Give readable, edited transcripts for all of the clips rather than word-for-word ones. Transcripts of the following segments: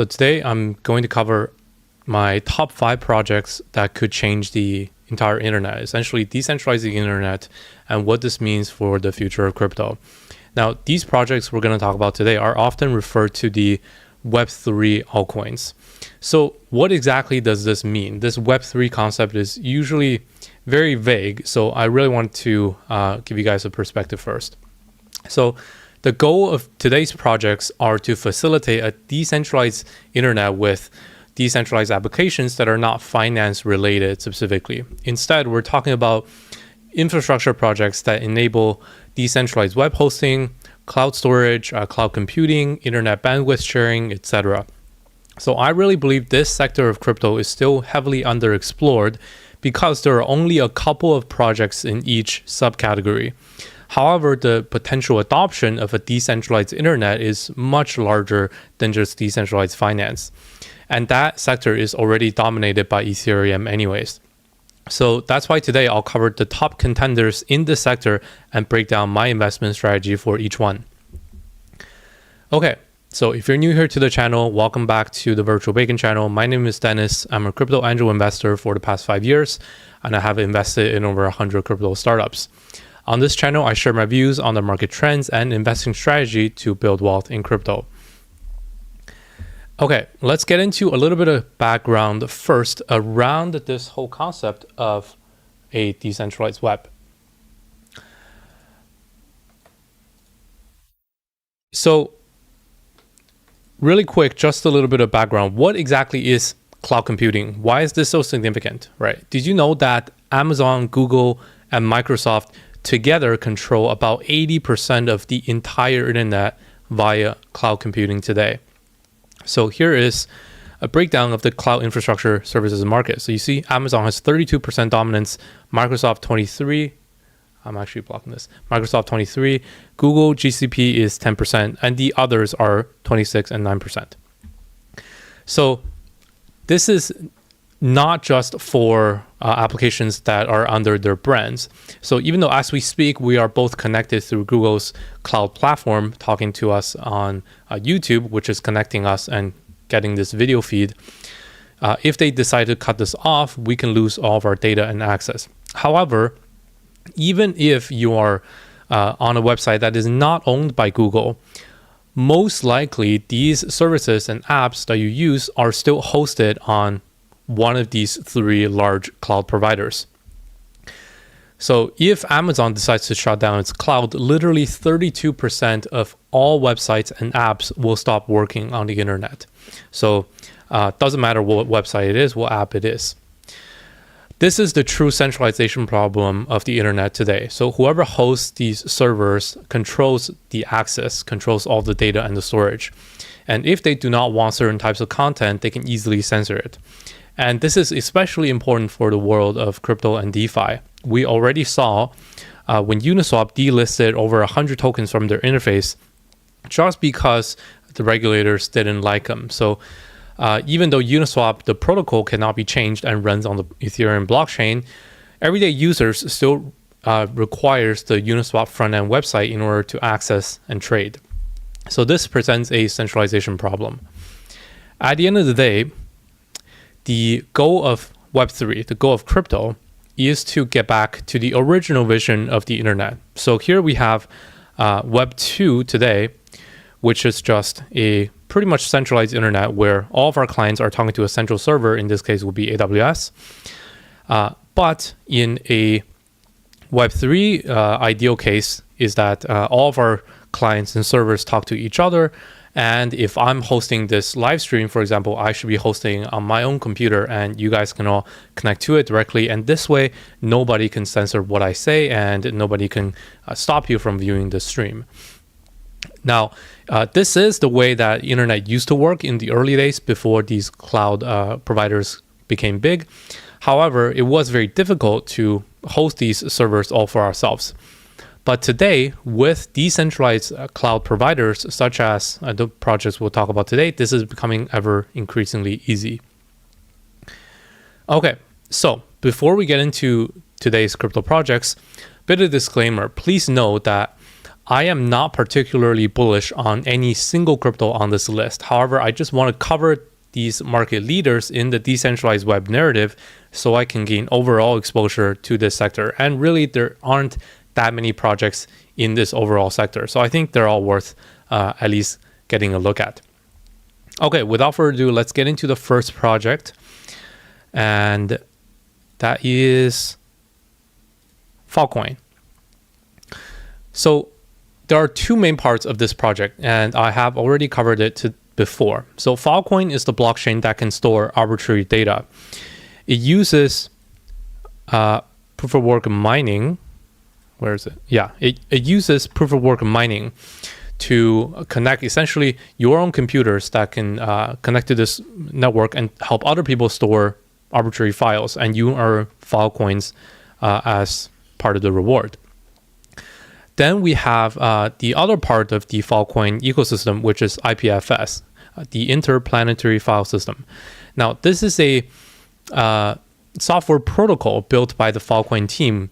So today I'm going to cover my top 5 projects that could change the entire internet, essentially decentralize the internet and what this means for the future of crypto. Now, these projects we're going to talk about today are often referred to the Web3 altcoins. So what exactly does this mean? This Web3 concept is usually very vague, so I really want to give you guys a perspective first. So the goal of today's projects are to facilitate a decentralized internet with decentralized applications that are not finance related specifically. Instead, we're talking about infrastructure projects that enable decentralized web hosting, cloud storage, cloud computing, internet bandwidth sharing, etc. So I really believe this sector of crypto is still heavily underexplored because there are only a couple of projects in each subcategory. However, the potential adoption of a decentralized internet is much larger than just decentralized finance. And that sector is already dominated by Ethereum anyways. So that's why today I'll cover the top contenders in this sector and break down my investment strategy for each one. Okay, so if you're new here to the channel, welcome back to the Virtual Bacon channel. My name is Dennis. I'm a crypto angel investor for the past 5 years, and I have invested in over 100 crypto startups. On this channel, I share my views on the market trends and investing strategy to build wealth in crypto. Okay, let's get into a little bit of background first around this whole concept of a decentralized web. So really quick, just a little bit of background. What exactly is cloud computing? Why is this so significant, right? Did you know that Amazon, Google, and Microsoft together control about 80% of the entire internet via cloud computing today? So here is a breakdown of the cloud infrastructure services market. So you see Amazon has 32% dominance, Microsoft 23, I'm actually blocking this, Microsoft 23, Google GCP is 10%, and the others are 26 and 9%. So this is not just for applications that are under their brands. So even though as we speak, we are both connected through Google's cloud platform, talking to us on YouTube, which is connecting us and getting this video feed. If they decide to cut this off, we can lose all of our data and access. However, even if you are on a website that is not owned by Google, most likely these services and apps that you use are still hosted on one of these 3 large cloud providers. So if Amazon decides to shut down its cloud, literally 32% of all websites and apps will stop working on the internet. So it doesn't matter what website it is, what app it is. This is the true centralization problem of the internet today. So whoever hosts these servers controls the access, controls all the data and the storage. And if they do not want certain types of content, they can easily censor it. And this is especially important for the world of crypto and DeFi. We already saw when Uniswap delisted over 100 tokens from their interface just because the regulators didn't like them. So even though Uniswap, the protocol cannot be changed and runs on the Ethereum blockchain, everyday users still requires the Uniswap front-end website in order to access and trade. So this presents a centralization problem. At the end of the day, the goal of Web3, the goal of crypto, is to get back to the original vision of the internet. So here we have Web2 today, which is just a pretty much centralized internet where all of our clients are talking to a central server. In this case, will be AWS. But in a Web3 ideal case is that all of our clients and servers talk to each other. And if I'm hosting this live stream, for example, I should be hosting on my own computer and you guys can all connect to it directly. And this way, nobody can censor what I say and nobody can stop you from viewing the stream. Now, this is the way that internet used to work in the early days before these cloud providers became big. However, it was very difficult to host these servers all for ourselves. But today, with decentralized cloud providers, such as the projects we'll talk about today, this is becoming ever increasingly easy. Okay, so before we get into today's crypto projects, bit of disclaimer, please note that I am not particularly bullish on any single crypto on this list. However, I just want to cover these market leaders in the decentralized web narrative so I can gain overall exposure to this sector. And really, there aren't that many projects in this overall sector. So I think they're all worth at least getting a look at. Okay, without further ado, let's get into the first project. And that is Filecoin. So there are two main parts of this project, and I have already covered it before. So Filecoin is the blockchain that can store arbitrary data. It uses proof of work mining. Where is it? Yeah, it uses proof of work mining to connect essentially your own computers that can connect to this network and help other people store arbitrary files, and you earn Filecoins as part of the reward. Then we have the other part of the Filecoin ecosystem, which is IPFS, the Interplanetary File System. Now, this is a software protocol built by the Filecoin team,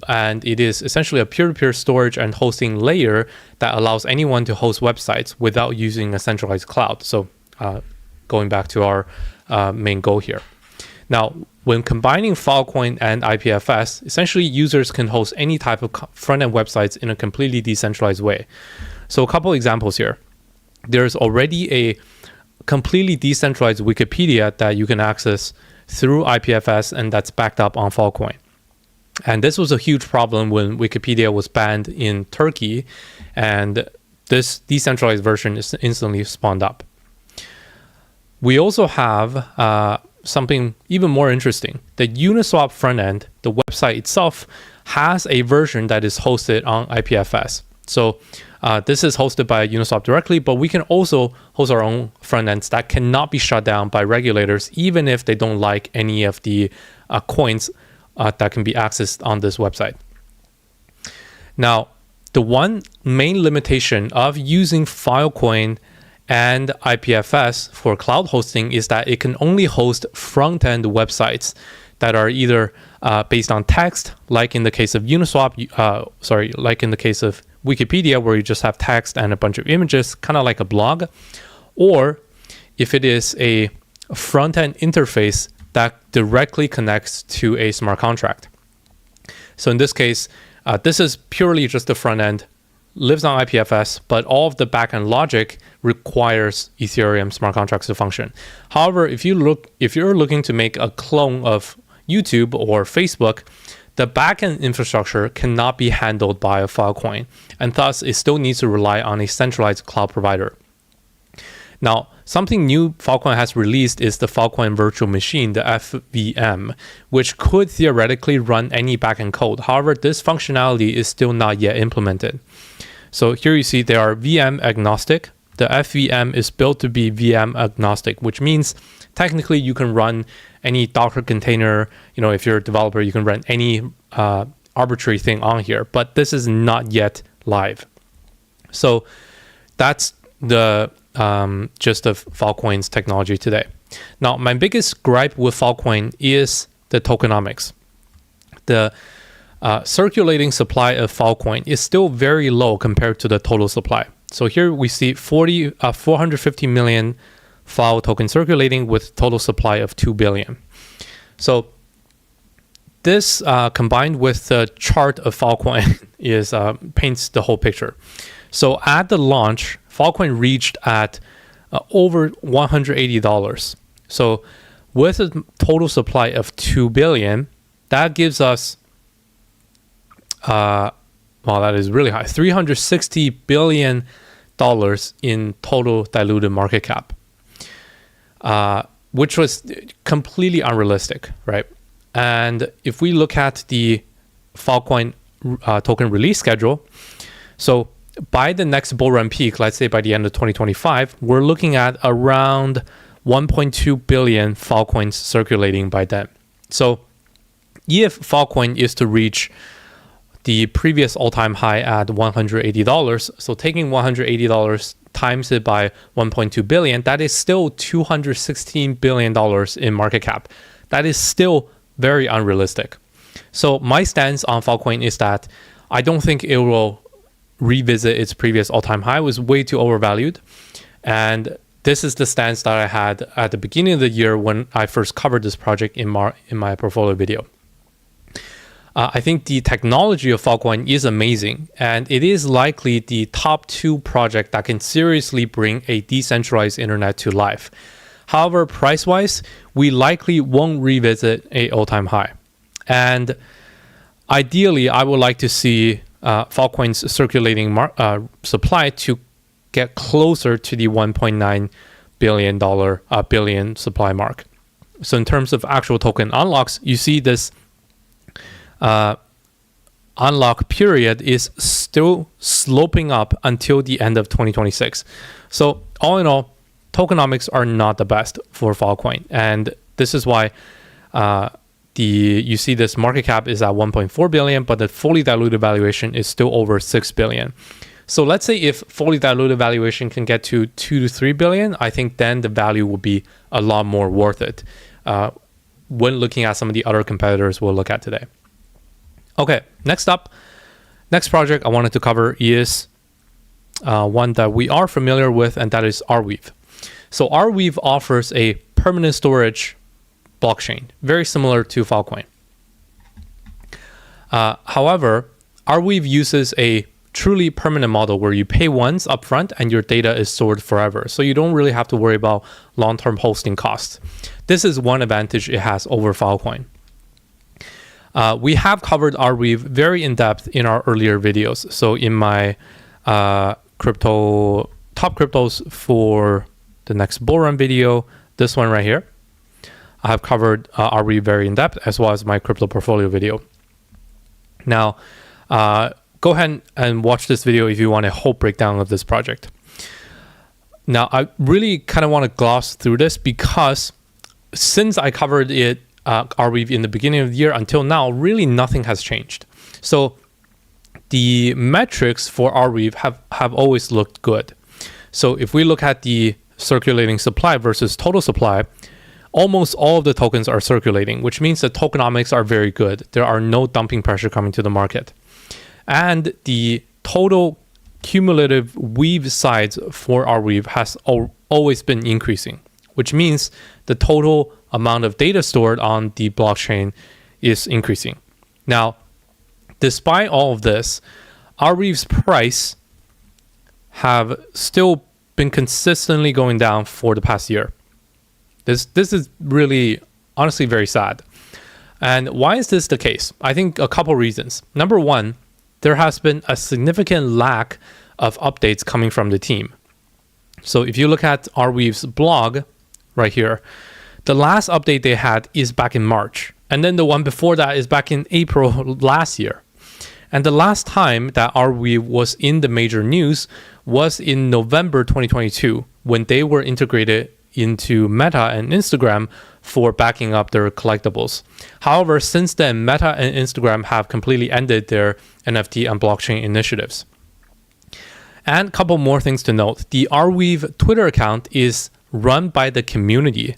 and it is essentially a peer-to-peer storage and hosting layer that allows anyone to host websites without using a centralized cloud. So going back to our main goal here. Now, when combining Filecoin and IPFS, essentially users can host any type of front-end websites in a completely decentralized way. So a couple examples here. There's already a completely decentralized Wikipedia that you can access through IPFS, and that's backed up on Filecoin. And this was a huge problem when Wikipedia was banned in Turkey, and this decentralized version is instantly spawned up. We also have something even more interesting. The Uniswap front end, the website itself, has a version that is hosted on IPFS. So this is hosted by Uniswap directly, but we can also host our own front ends that cannot be shut down by regulators, even if they don't like any of the coins that can be accessed on this website. Now, the one main limitation of using Filecoin and IPFS for cloud hosting is that it can only host front-end websites that are either based on text, like in the case of Uniswap, like in the case of Wikipedia, where you just have text and a bunch of images, kind of like a blog, or if it is a front-end interface that directly connects to a smart contract. So in this case, this is purely just the front end, lives on IPFS, but all of the backend logic requires Ethereum smart contracts to function. However, if you're looking to make a clone of YouTube or Facebook, the backend infrastructure cannot be handled by a Filecoin, and thus it still needs to rely on a centralized cloud provider. Now, something new Filecoin has released is the Filecoin Virtual Machine, the FVM, which could theoretically run any backend code. However, this functionality is still not yet implemented. So here you see they are VM agnostic. The FVM is built to be VM agnostic, which means technically you can run any Docker container. If you're a developer, you can run any arbitrary thing on here, but this is not yet live. So that's the gist of Filecoin's technology today. Now, my biggest gripe with Filecoin is the tokenomics. The circulating supply of Filecoin is still very low compared to the total supply. So here we see 450 million File tokens circulating with total supply of 2 billion. So this combined with the chart of Filecoin paints the whole picture. So at the launch, Filecoin reached at over $180. So with a total supply of 2 billion, that gives us, that is really high, $360 billion in total diluted market cap, which was completely unrealistic, right? And if we look at the Filecoin token release schedule, so by the next bull run peak, let's say by the end of 2025, we're looking at around 1.2 billion Filecoins circulating by then. So if Filecoin is to reach the previous all-time high at $180, so taking $180 times it by 1.2 billion, that is still $216 billion in market cap. That is still very unrealistic. So my stance on Filecoin is that I don't think it will revisit its previous all-time high. It was way too overvalued. And this is the stance that I had at the beginning of the year when I first covered this project in my portfolio video. I think the technology of Filecoin is amazing, and it is likely the top 2 project that can seriously bring a decentralized internet to life. However, price-wise, we likely won't revisit a all-time high. And ideally, I would like to see Filecoin's circulating supply to get closer to the $1.9 billion supply mark. So in terms of actual token unlocks, you see this unlock period is still sloping up until the end of 2026. So all in all, tokenomics are not the best for Filecoin, and this is why you see this market cap is at 1.4 billion, but the fully diluted valuation is still over 6 billion. So let's say if fully diluted valuation can get to 2 to 3 billion, I think then the value will be a lot more worth it when looking at some of the other competitors we'll look at today. Okay, next project I wanted to cover is one that we are familiar with, and that is Arweave. So Arweave offers a permanent storage blockchain, very similar to Filecoin. However, Arweave uses a truly permanent model where you pay once upfront and your data is stored forever. So you don't really have to worry about long-term hosting costs. This is one advantage it has over Filecoin. We have covered Arweave very in-depth in our earlier videos. So in my top cryptos for the next bull run video, this one right here, I have covered Arweave very in-depth, as well as my crypto portfolio video. Now, go ahead and watch this video if you want a whole breakdown of this project. Now, I really kind of want to gloss through this because since I covered it, Arweave in the beginning of the year until now, really nothing has changed. So the metrics for Arweave have always looked good. So if we look at the circulating supply versus total supply, almost all of the tokens are circulating, which means the tokenomics are very good. There are no dumping pressure coming to the market. And the total cumulative weave size for Arweave has always been increasing, which means the total amount of data stored on the blockchain is increasing. Now, despite all of this, Arweave's price have still been consistently going down for the past year. This is really, honestly, very sad. And why is this the case? I think a couple reasons. Number one, there has been a significant lack of updates coming from the team. So if you look at Arweave's blog right here, the last update they had is back in March. And then the one before that is back in April last year. And the last time that Arweave was in the major news was in November 2022, when they were integrated into Meta and Instagram for backing up their collectibles. However, since then, Meta and Instagram have completely ended their NFT and blockchain initiatives. And a couple more things to note. The Arweave Twitter account is run by the community.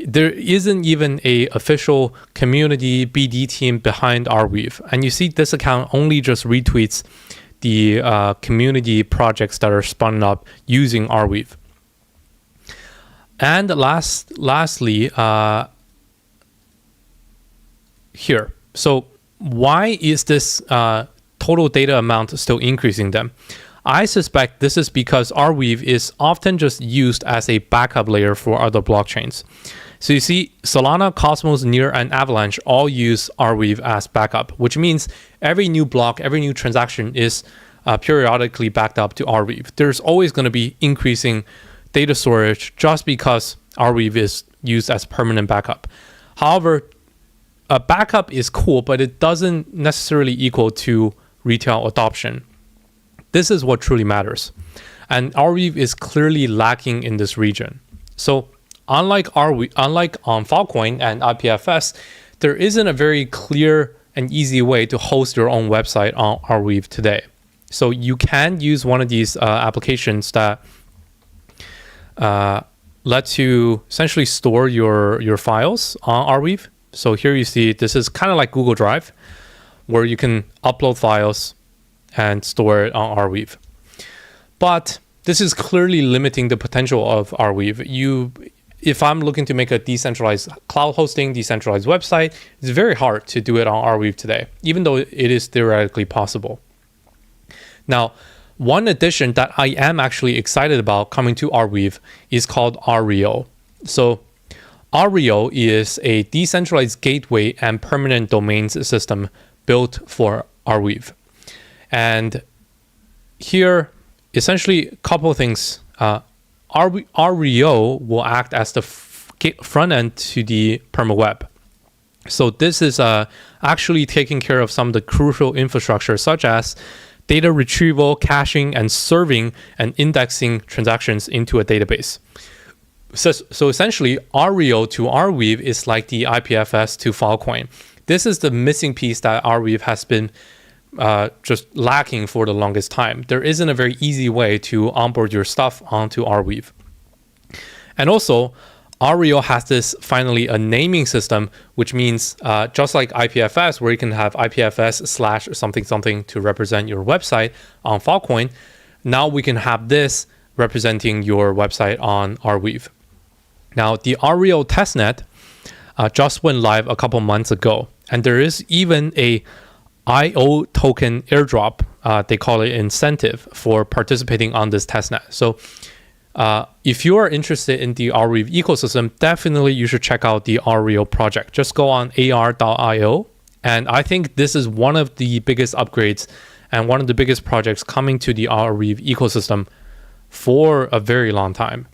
There isn't even an official community BD team behind Arweave. And you see this account only just retweets the community projects that are spun up using Arweave. And lastly, here. So why is this total data amount still increasing then? I suspect this is because Arweave is often just used as a backup layer for other blockchains. So you see, Solana, Cosmos, Near, and Avalanche all use Arweave as backup, which means every new block, every new transaction is periodically backed up to Arweave. There's always going to be increasing data storage just because Arweave is used as permanent backup. However, a backup is cool, but it doesn't necessarily equal to retail adoption. This is what truly matters. And Arweave is clearly lacking in this region. So unlike on Filecoin and IPFS, there isn't a very clear and easy way to host your own website on Arweave today. So you can use one of these applications that lets you essentially store your files on Arweave. So here you see this is kind of like Google Drive, where you can upload files and store it on Arweave. But this is clearly limiting the potential of Arweave. If I'm looking to make a decentralized cloud hosting, decentralized website, it's very hard to do it on Arweave today, even though it is theoretically possible. Now, one addition that I am actually excited about coming to Arweave is called Arweave. So Arweave is a decentralized gateway and permanent domains system built for Arweave. And here, essentially, a couple of things. Arweave will act as the front end to the permaweb. So this is actually taking care of some of the crucial infrastructure, such as data retrieval, caching, and serving and indexing transactions into a database. So essentially, Arweave to Arweave is like the IPFS to Filecoin. This is the missing piece that Arweave has been just lacking for the longest time. There isn't a very easy way to onboard your stuff onto Arweave. And also, Arweave has this finally a naming system, which means just like IPFS, where you can have IPFS / something something to represent your website on Filecoin, now we can have this representing your website on Arweave. Now, the Arweave testnet just went live a couple months ago, and there is even a IO token airdrop, they call it incentive, for participating on this testnet. So if you are interested in the Arweave ecosystem, definitely you should check out the Arweave project. Just go on ar.io. And I think this is one of the biggest upgrades and one of the biggest projects coming to the Arweave ecosystem for a very long time.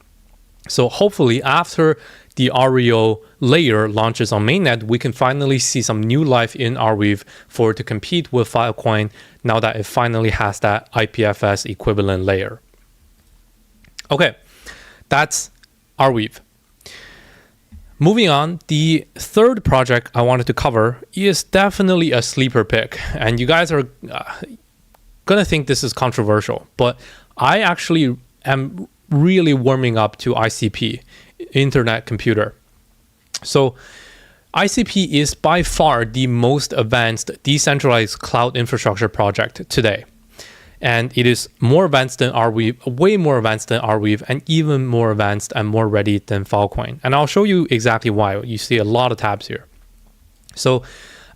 So hopefully after the Arweave layer launches on mainnet, we can finally see some new life in Arweave for it to compete with Filecoin now that it finally has that IPFS equivalent layer. Okay, that's Arweave. Moving on, the third project I wanted to cover is definitely a sleeper pick. And you guys are going to think this is controversial, but I actually am really warming up to ICP, Internet Computer. So ICP is by far the most advanced decentralized cloud infrastructure project today. And it is more advanced than Arweave, way more advanced than Arweave, and even more advanced and more ready than Filecoin. And I'll show you exactly why. You see a lot of tabs here. So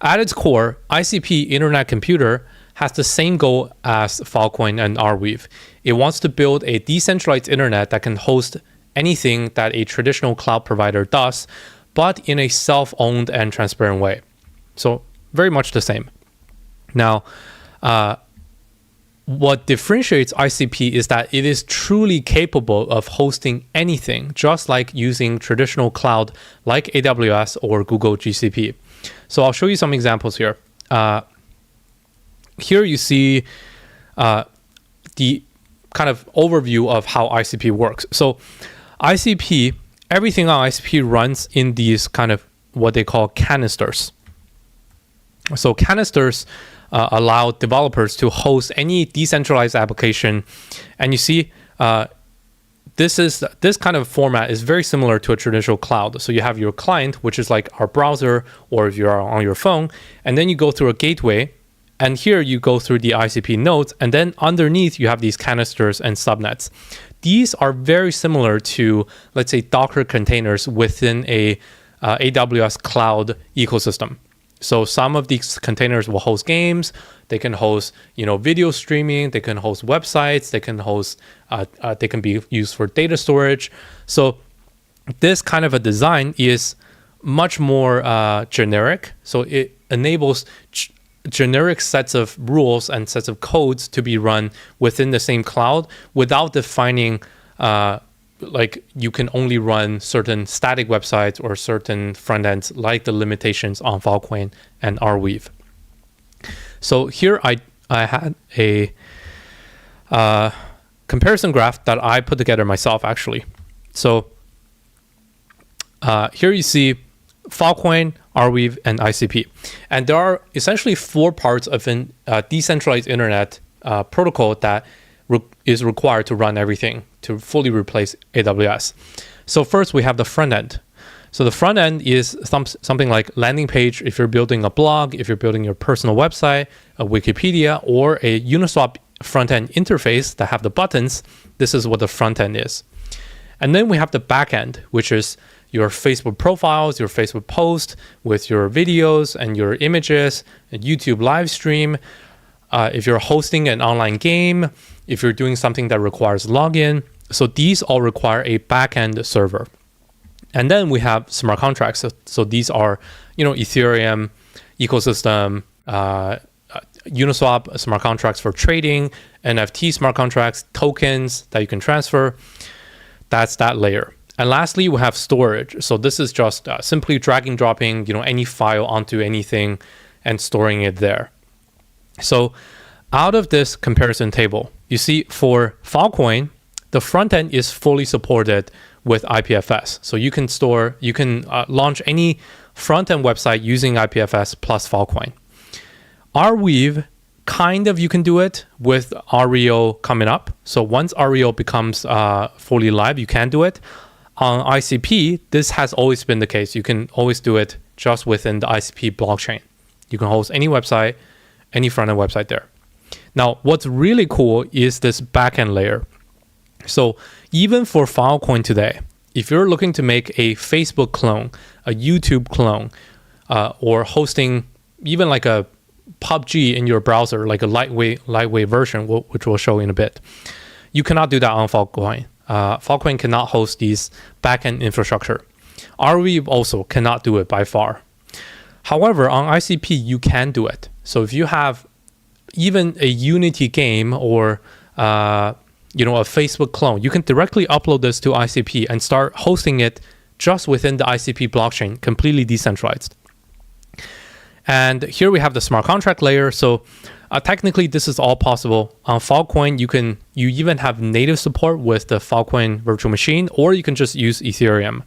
at its core, ICP Internet Computer has the same goal as Filecoin and Arweave. It wants to build a decentralized internet that can host anything that a traditional cloud provider does, but in a self-owned and transparent way. So very much the same. Now, what differentiates ICP is that it is truly capable of hosting anything, just like using traditional cloud like AWS or Google GCP. So I'll show you some examples here. Here you see the kind of overview of how ICP works. So ICP, everything on ICP runs in these kind of what they call canisters. So canisters allow developers to host any decentralized application. And you see, this kind of format is very similar to a traditional cloud. So you have your client, which is like our browser, or if you're on your phone, and then you go through a gateway. And here you go through the ICP nodes, and then underneath you have these canisters and subnets. These are very similar to, let's say, Docker containers within a AWS cloud ecosystem. So some of these containers will host games. They can host, video streaming. They can host websites. They can host. They can be used for data storage. So this kind of a design is much more generic. So it enables generic sets of rules and sets of codes to be run within the same cloud without defining like you can only run certain static websites or certain front ends, like the limitations on Filecoin and Arweave. So here I had a comparison graph that I put together myself, actually. So here you see Filecoin, Arweave, and ICP. And there are essentially four parts of a decentralized internet protocol that is required to run everything, to fully replace AWS. So first, we have the front end. So the front end is something like landing page. If you're building a blog, if you're building your personal website, a Wikipedia, or a Uniswap front end interface that have the buttons, this is what the front end is. And then we have the back end, which is your Facebook profiles, your Facebook post with your videos and your images, and YouTube live stream. If you're hosting an online game, if you're doing something that requires login. So these all require a backend server. And then we have smart contracts. So these are, Ethereum ecosystem, Uniswap smart contracts for trading, NFT smart contracts, tokens that you can transfer. That's that layer. And lastly, we have storage. So this is just simply dragging, dropping, any file onto anything and storing it there. So out of this comparison table, you see for Filecoin, the front end is fully supported with IPFS. So you can launch any front end website using IPFS plus Filecoin. Arweave, kind of you can do it with REO coming up. So once REO becomes fully live, you can do it. On ICP, this has always been the case. You can always do it just within the ICP blockchain. You can host any website, any front-end website there. Now, what's really cool is this backend layer. So even for Filecoin today, if you're looking to make a Facebook clone, a YouTube clone, or hosting even like a PUBG in your browser, like a lightweight version, which we'll show in a bit, you cannot do that on Filecoin. Filecoin cannot host these backend infrastructure. Arweave also cannot do it by far. However, on ICP, you can do it. So if you have even a Unity game or a Facebook clone, you can directly upload this to ICP and start hosting it just within the ICP blockchain, completely decentralized. And here we have the smart contract layer. So technically, this is all possible. On Filecoin, you even have native support with the Filecoin virtual machine, or you can just use Ethereum.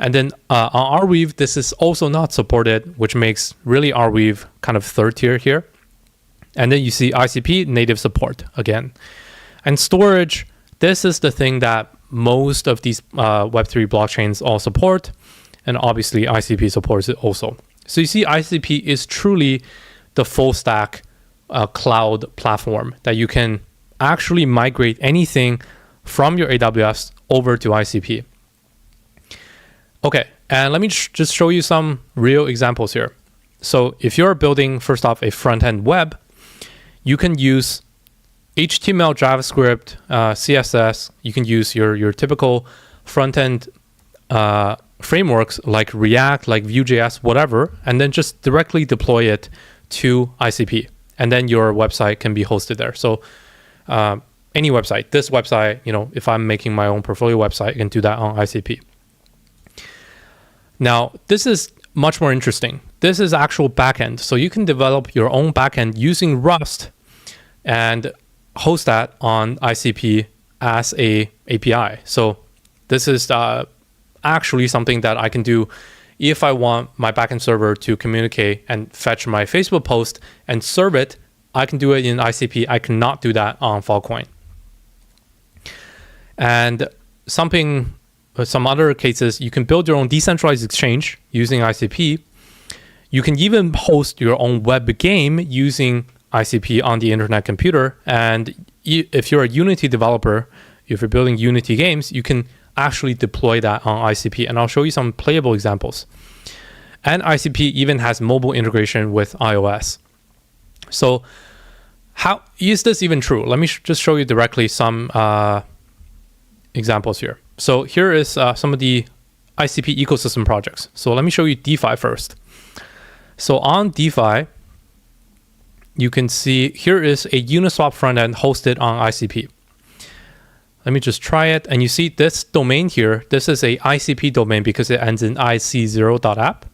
And then on Arweave, this is also not supported, which makes really Arweave kind of third tier here. And then you see ICP native support again. And storage, this is the thing that most of these Web3 blockchains all support. And obviously ICP supports it also. So you see ICP is truly the full stack cloud platform that you can actually migrate anything from your AWS over to ICP. Okay, and let me just show you some real examples here. So if you're building, first off, a front-end web, you can use HTML, JavaScript, CSS. You can use your typical front-end frameworks like React, like Vue.js, whatever, and then just directly deploy it to ICP. And then your website can be hosted there. So any website, this website, if I'm making my own portfolio website, I can do that on ICP. Now, this is much more interesting. This is actual backend. So you can develop your own backend using Rust and host that on ICP as a API. So this is actually something that I can do if I want my backend server to communicate and fetch my Facebook post and serve it. I can do it in ICP. I cannot do that on Filecoin. And some other cases, you can build your own decentralized exchange using ICP. You can even host your own web game using ICP on the Internet Computer. And if you're a Unity developer, if you're building Unity games, you can actually deploy that on ICP. And I'll show you some playable examples. And ICP even has mobile integration with iOS. So how is this even true? Let me just show you directly some examples here. So here is some of the ICP ecosystem projects. So let me show you DeFi first. So on DeFi, you can see here is a Uniswap front-end hosted on ICP. Let me just try it. And you see this domain here, this is a ICP domain because it ends in ic0.app.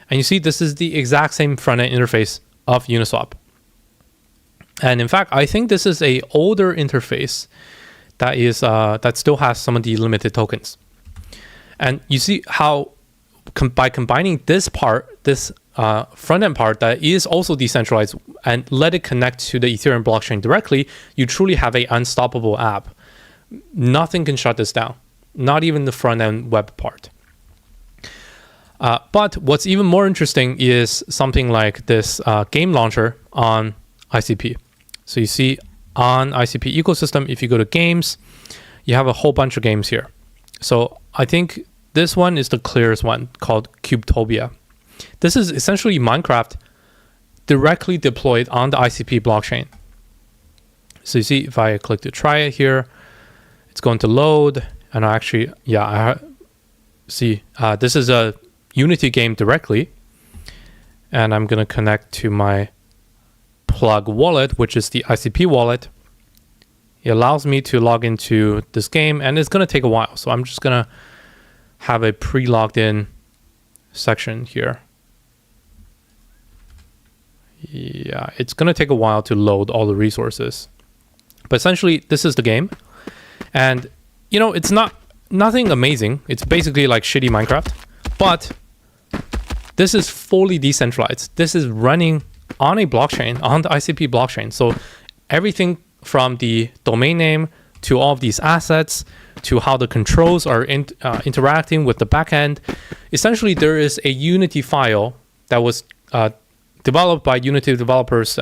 And you see this is the exact same front-end interface of Uniswap. And in fact, I think this is a older interface that still has some of the limited tokens. And you see how by combining this part, this front-end part that is also decentralized and let it connect to the Ethereum blockchain directly, you truly have an unstoppable app. Nothing can shut this down, not even the front-end web part. But what's even more interesting is something like this game launcher on ICP. So you see on ICP ecosystem, if you go to games, you have a whole bunch of games here. So I think this one is the clearest one, called Cubetopia. This is essentially Minecraft directly deployed on the ICP blockchain. So you see, if I click to try it here, it's going to load. And I actually, see, this is a Unity game directly. And I'm going to connect to my plug wallet, which is the ICP wallet. It allows me to log into this game, and it's going to take a while. So I'm just going to have a pre-logged in section here. Yeah, it's going to take a while to load all the resources. But essentially, this is the game. And, it's nothing amazing. It's basically like shitty Minecraft. But this is fully decentralized. This is running on a blockchain, on the ICP blockchain. So everything from the domain name to all of these assets to how the controls are interacting with the backend. Essentially, there is a Unity file that was developed by Unity developers,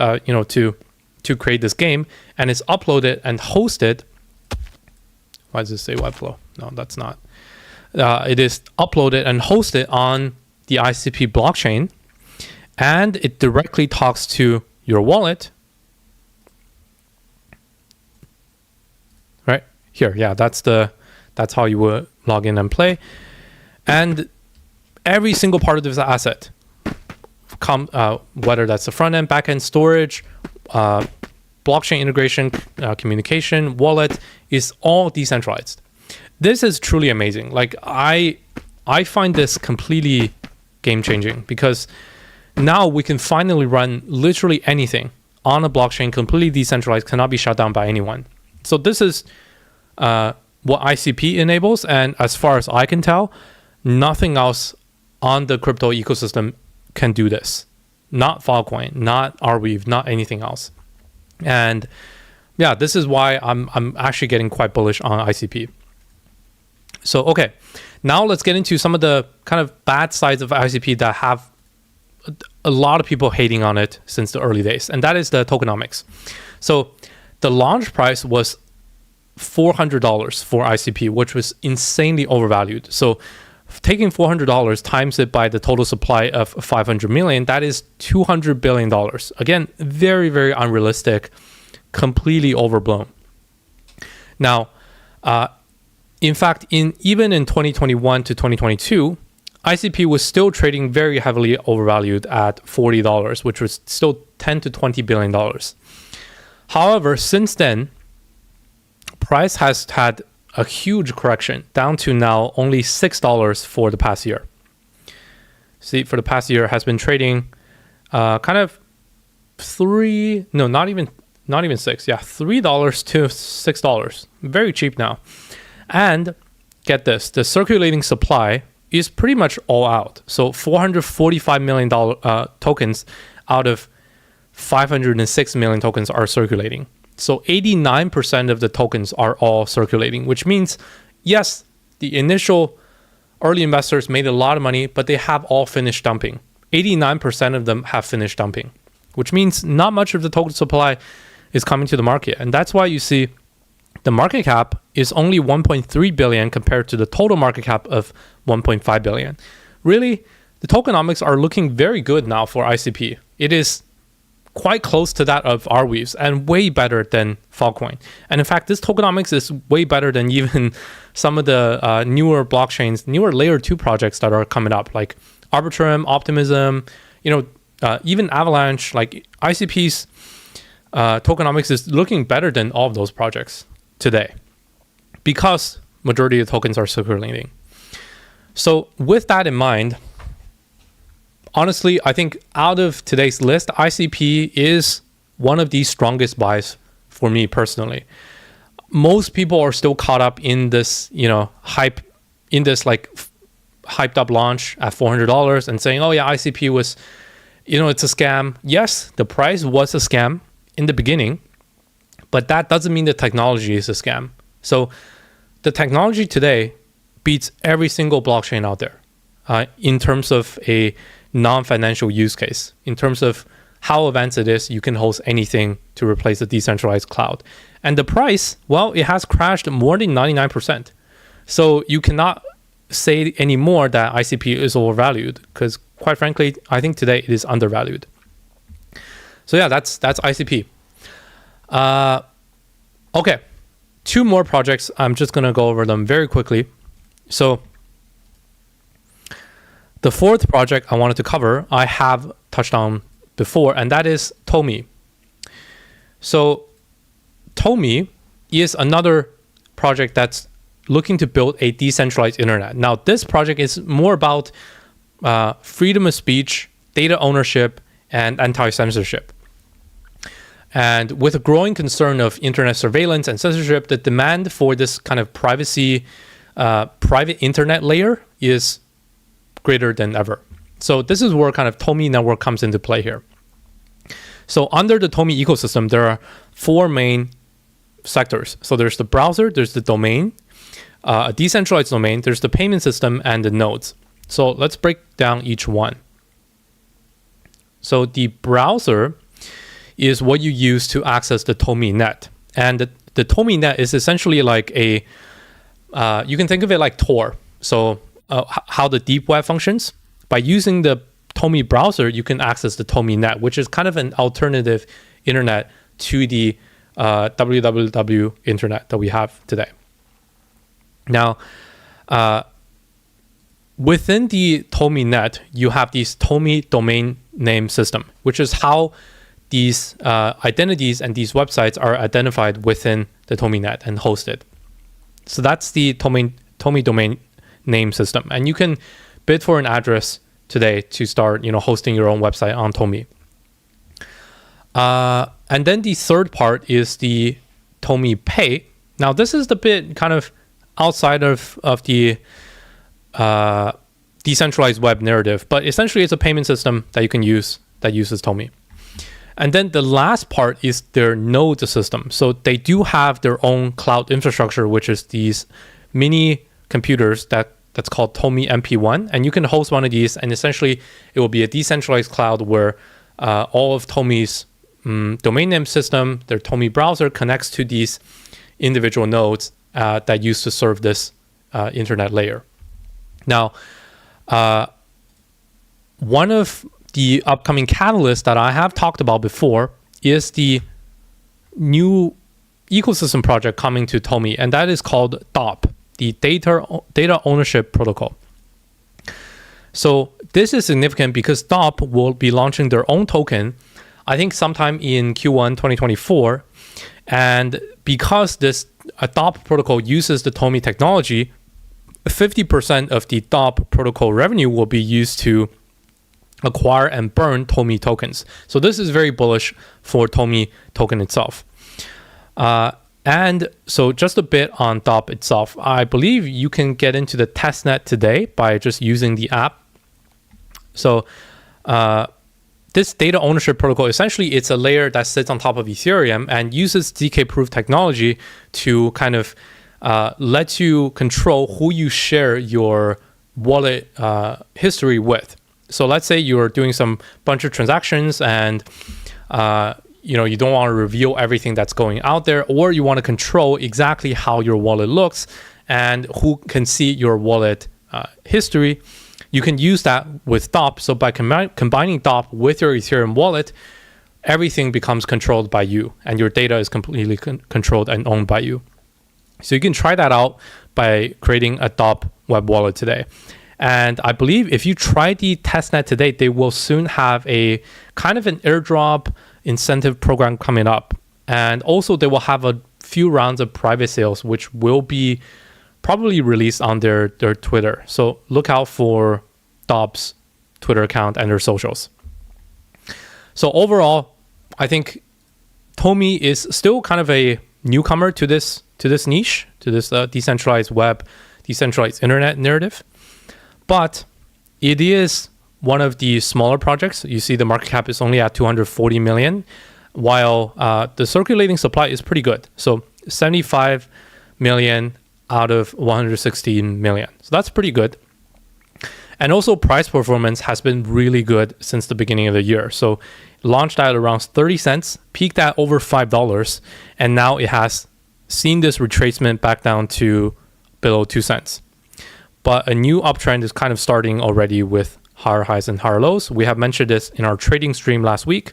to create this game, and it's uploaded and hosted. Why does it say Webflow? No, that's not. It is uploaded and hosted on the ICP blockchain, and it directly talks to your wallet. Right here, yeah, that's how you would log in and play. And every single part of this asset, whether that's the front end, back end, storage, blockchain integration, communication, wallet, is all decentralized. This is truly amazing. Like I find this completely game changing, because now we can finally run literally anything on a blockchain, completely decentralized, cannot be shut down by anyone. So this is what ICP enables, and as far as I can tell, nothing else on the crypto ecosystem can do this. Not Filecoin, not Arweave, not anything else. And yeah, this is why I'm actually getting quite bullish on ICP. So okay, now let's get into some of the kind of bad sides of ICP that have a lot of people hating on it since the early days, and that is the tokenomics. So the launch price was $400 for ICP, which was insanely overvalued. So taking $400 times it by the total supply of 500 million, that is $200 billion. Again, very, very unrealistic, completely overblown. Now, in fact, even in 2021 to 2022, ICP was still trading very heavily overvalued at $40, which was still $10 to $20 billion. However, since then, price has had a huge correction down to now only $6 for the past year. See, for the past year has been trading kind of $3 to $6. Very cheap now. And get this, the circulating supply is pretty much all out. So 445 million tokens out of 506 million tokens are circulating. So 89% of the tokens are all circulating, which means, yes, the initial early investors made a lot of money, but they have all finished dumping. 89% of them have finished dumping, which means not much of the token supply is coming to the market. And that's why you see the market cap is only 1.3 billion compared to the total market cap of 1.5 billion. Really, the tokenomics are looking very good now for ICP. It is quite close to that of Arweave's and way better than Filecoin. And in fact, this tokenomics is way better than even some of the newer blockchains, newer layer 2 projects that are coming up, like Arbitrum, Optimism, even Avalanche. Like ICP's tokenomics is looking better than all of those projects today because majority of the tokens are circulating. So with that in mind, honestly, I think out of today's list, ICP is one of the strongest buys for me personally. Most people are still caught up in this, hype, in this like hyped up launch at $400 and saying, oh yeah, ICP was, it's a scam. Yes, the price was a scam in the beginning, but that doesn't mean the technology is a scam. So the technology today beats every single blockchain out there. in terms of a non-financial use case. In terms of how advanced it is, you can host anything to replace the decentralized cloud. And the price, well, it has crashed more than 99%. So you cannot say anymore that ICP is overvalued, because quite frankly, I think today it is undervalued. So yeah, that's ICP. Okay, 2 more projects. I'm just going to go over them very quickly. So the 4th project I wanted to cover, I have touched on before, and that is Tomi. So Tomi is another project that's looking to build a decentralized internet. Now, this project is more about freedom of speech, data ownership, and anti-censorship. And with a growing concern of internet surveillance and censorship, the demand for this kind of privacy, private internet layer is greater than ever. So this is where kind of Tomi network comes into play here. So under the Tomi ecosystem, there are 4 main sectors. So there's the browser, there's the domain, a decentralized domain, there's the payment system, and the nodes. So let's break down each one. So the browser is what you use to access the TomiNET. And the TomiNET is essentially like a, you can think of it like Tor. So how the deep web functions. By using the Tomi browser, you can access the TomiNET, which is kind of an alternative internet to the www internet that we have today. Now, within the TomiNET, you have this Tomi domain name system, which is how these identities and these websites are identified within the TomiNET and hosted. So that's the Tomi domain name system, and you can bid for an address today to start, hosting your own website on Tomi. And then the 3rd part is the Tomi Pay. Now, this is the bit kind of outside of the decentralized web narrative, but essentially it's a payment system that you can use that uses Tomi. And then the last part is their node system. So they do have their own cloud infrastructure, which is these mini computers that's called Tomi MP1. And you can host one of these, and essentially it will be a decentralized cloud where all of Tomi's domain name system, their Tomi browser, connects to these individual nodes that used to serve this internet layer. Now, one of the upcoming catalysts that I have talked about before is the new ecosystem project coming to Tomi, and that is called DOP, the Data Ownership Protocol. So this is significant because DOP will be launching their own token, I think sometime in Q1 2024. And because this DOP protocol uses the Tomi technology, 50% of the DOP protocol revenue will be used to acquire and burn Tomi tokens. So this is very bullish for Tomi token itself. And so just a bit on DOP itself. I believe you can get into the testnet today by just using the app. So this data ownership protocol, essentially it's a layer that sits on top of Ethereum and uses ZK-proof technology to kind of let you control who you share your wallet history with. So let's say you're doing some bunch of transactions and you don't want to reveal everything that's going out there, or you want to control exactly how your wallet looks and who can see your wallet history. You can use that with DOP. So by combining DOP with your Ethereum wallet, everything becomes controlled by you and your data is completely controlled and owned by you. So you can try that out by creating a DOP web wallet today. And I believe if you try the testnet today, they will soon have a kind of an airdrop incentive program coming up. And also they will have a few rounds of private sales, which will be probably released on their Twitter. So look out for DOP's Twitter account and their socials. So overall, I think Tomi is still kind of a newcomer to this niche, to this decentralized web, decentralized internet narrative. But it is one of the smaller projects. You see the market cap is only at 240 million, while the circulating supply is pretty good. So 75 million out of 116 million. So that's pretty good. And also price performance has been really good since the beginning of the year. So launched at around 30 cents, peaked at over $5, and now it has seen this retracement back down to below 2 cents. But a new uptrend is kind of starting already with higher highs and higher lows. We have mentioned this in our trading stream last week.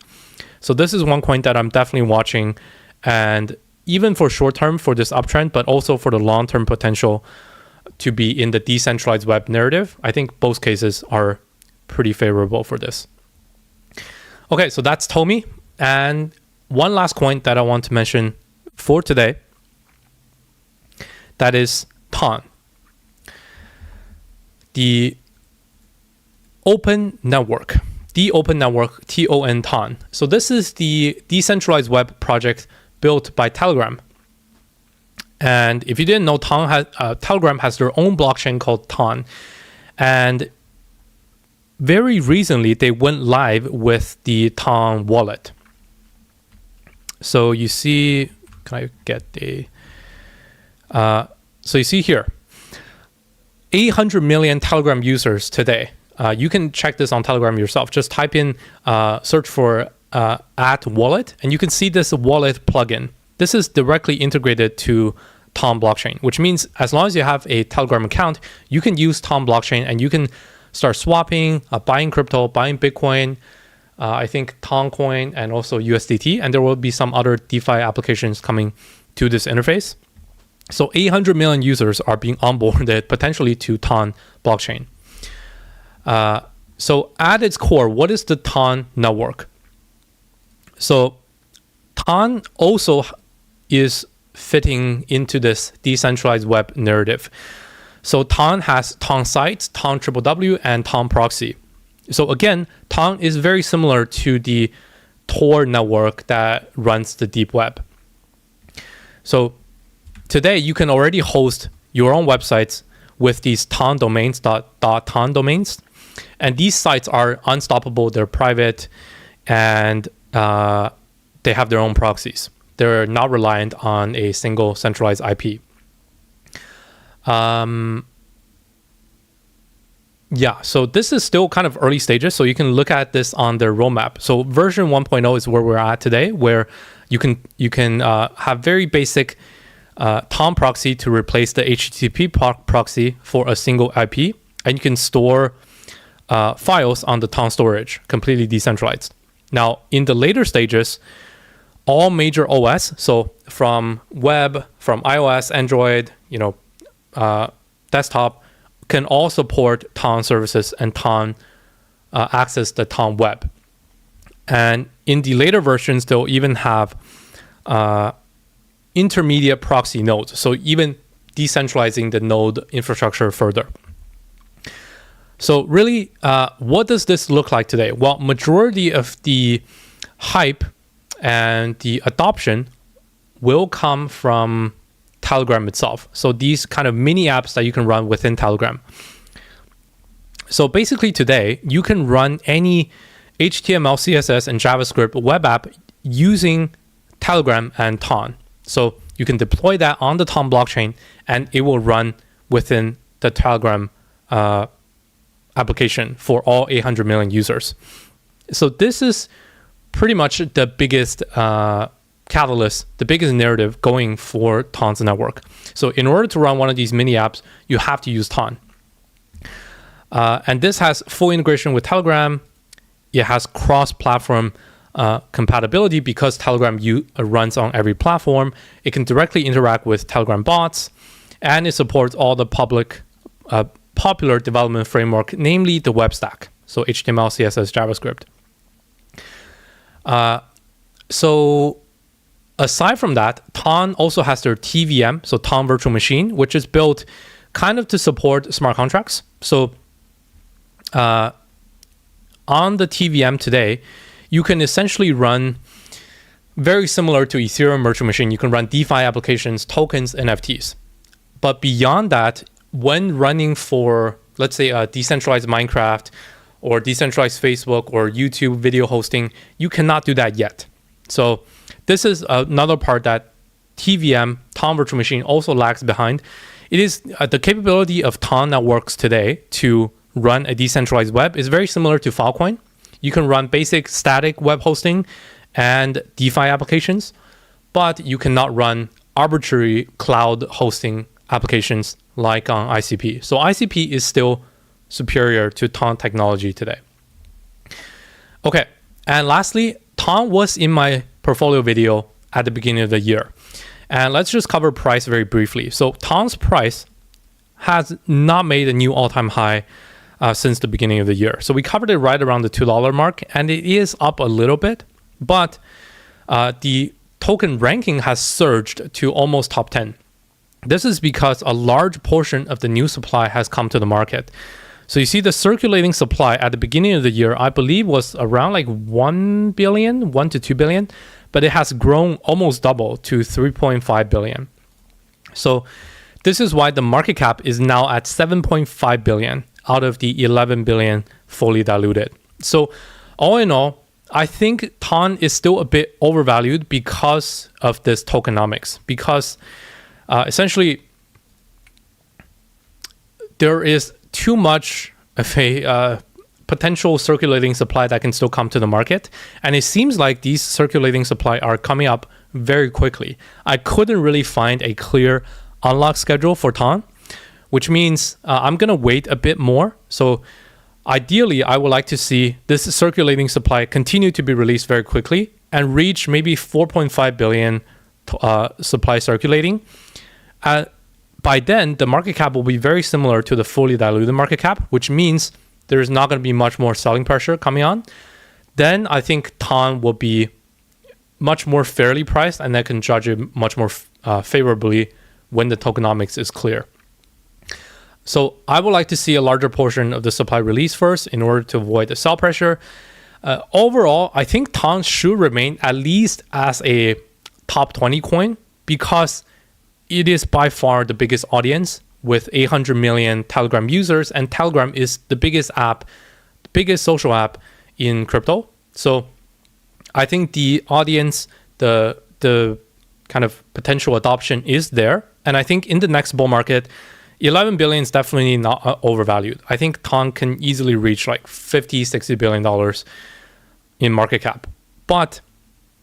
So this is one coin that I'm definitely watching, and even for short term for this uptrend, but also for the long-term potential to be in the decentralized web narrative. I think both cases are pretty favorable for this. Okay, so that's Tomi. And one last coin that I want to mention for today, that is TON. The Open Network. The Open Network, TON, TON. So this is the decentralized web project built by Telegram. And if you didn't know, Telegram has their own blockchain called TON. And very recently, they went live with the TON wallet. So you see, can I get the... so you see here, 800 million Telegram users today. You can check this on Telegram yourself. Just type in, search for @wallet, and you can see this wallet plugin. This is directly integrated to TON blockchain, which means as long as you have a Telegram account, you can use TON blockchain and you can start swapping, buying crypto, buying Bitcoin, I think TON coin, and also USDT. And there will be some other DeFi applications coming to this interface. So 800 million users are being onboarded potentially to TON blockchain. So at its core, what is the TON network? So TON also is fitting into this decentralized web narrative. So TON has TON sites, TON www, and TON proxy. So again, TON is very similar to the Tor network that runs the deep web. So today you can already host your own websites with these TON domains, .ton domains. And these sites are unstoppable, they're private, and they have their own proxies. They're not reliant on a single centralized IP. Yeah, so this is still kind of early stages, so you can look at this on their roadmap. So version 1.0 is where we're at today, where you can have very basic TON proxy to replace the HTTP proxy for a single IP, and you can store files on the TON storage, completely decentralized. Now, in the later stages, all major OS, so from web, from iOS, Android, desktop, can all support TON services and TON access the TON web. And in the later versions, they'll even have intermediate proxy nodes, so even decentralizing the node infrastructure further. So really, what does this look like today? Well, majority of the hype and the adoption will come from Telegram itself. So these kind of mini apps that you can run within Telegram. So basically today, you can run any HTML, CSS, and JavaScript web app using Telegram and TON. So you can deploy that on the TON blockchain and it will run within the Telegram application for all 800 million users. So this is pretty much the biggest catalyst, the biggest narrative going for TON's network. So in order to run one of these mini apps, you have to use TON. And this has full integration with Telegram. It has cross-platform compatibility because Telegram runs on every platform. It can directly interact with Telegram bots, and it supports all the popular development framework, namely the web stack. So HTML, CSS, JavaScript. So aside from that, TON also has their TVM, so TON Virtual Machine, which is built kind of to support smart contracts. So on the TVM today, you can essentially run very similar to Ethereum Virtual Machine. You can run DeFi applications, tokens, NFTs. But beyond that, when running for, let's say, a decentralized Minecraft or decentralized Facebook or YouTube video hosting, you cannot do that yet. So this is another part that TVM, TON Virtual Machine, also lags behind. It is the capability of TON networks today to run a decentralized web is very similar to Filecoin. You can run basic static web hosting and DeFi applications, but you cannot run arbitrary cloud hosting applications like on ICP. So ICP is still superior to Ton technology today. Okay, and lastly, Ton was in my portfolio video at the beginning of the year. And let's just cover price very briefly. So Ton's price has not made a new all-time high since the beginning of the year. So we covered it right around the $2 mark, and it is up a little bit, but the token ranking has surged to almost top 10. This is because a large portion of the new supply has come to the market. So you see the circulating supply at the beginning of the year, I believe was around like 1 to 2 billion, but it has grown almost double to 3.5 billion. So this is why the market cap is now at 7.5 billion out of the 11 billion fully diluted. So all in all, I think Ton is still a bit overvalued because of this tokenomics, because essentially there is too much of a potential circulating supply that can still come to the market. And it seems like these circulating supply are coming up very quickly. I couldn't really find a clear unlock schedule for Ton, which means I'm going to wait a bit more. So ideally, I would like to see this circulating supply continue to be released very quickly and reach maybe 4.5 billion supply circulating. By then, the market cap will be very similar to the fully diluted market cap, which means there's not going to be much more selling pressure coming on. Then I think Ton will be much more fairly priced, and I can judge it much more favorably when the tokenomics is clear. So I would like to see a larger portion of the supply release first in order to avoid the sell pressure. Overall, I think Ton should remain at least as a top 20 coin because it is by far the biggest audience with 800 million Telegram users, and Telegram is the biggest app, the biggest social app in crypto. So I think the audience, the kind of potential adoption is there. And I think in the next bull market, 11 billion is definitely not overvalued. I think Ton can easily reach like $50-60 billion in market cap, but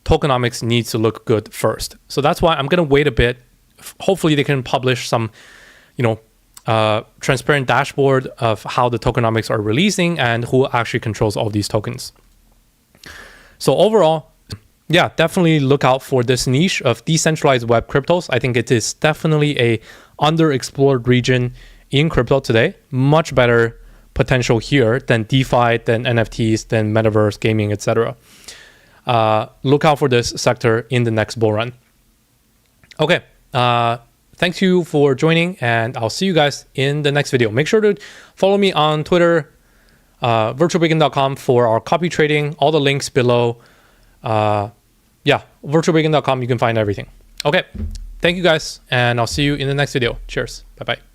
tokenomics needs to look good first. So that's why I'm going to wait a bit. Hopefully they can publish some, transparent dashboard of how the tokenomics are releasing and who actually controls all these tokens. So overall, yeah, definitely look out for this niche of decentralized web cryptos. I think it is definitely a underexplored region in crypto today. Much better potential here than DeFi, than NFTs, than metaverse, gaming, etc. Look out for this sector in the next bull run. Okay. Thanks you for joining, and I'll see you guys in the next video. Make sure to follow me on Twitter, virtualbacon.com for our copy trading, all the links below. Virtualbacon.com, you can find everything. Okay, thank you guys, and I'll see you in the next video. Cheers. Bye-bye.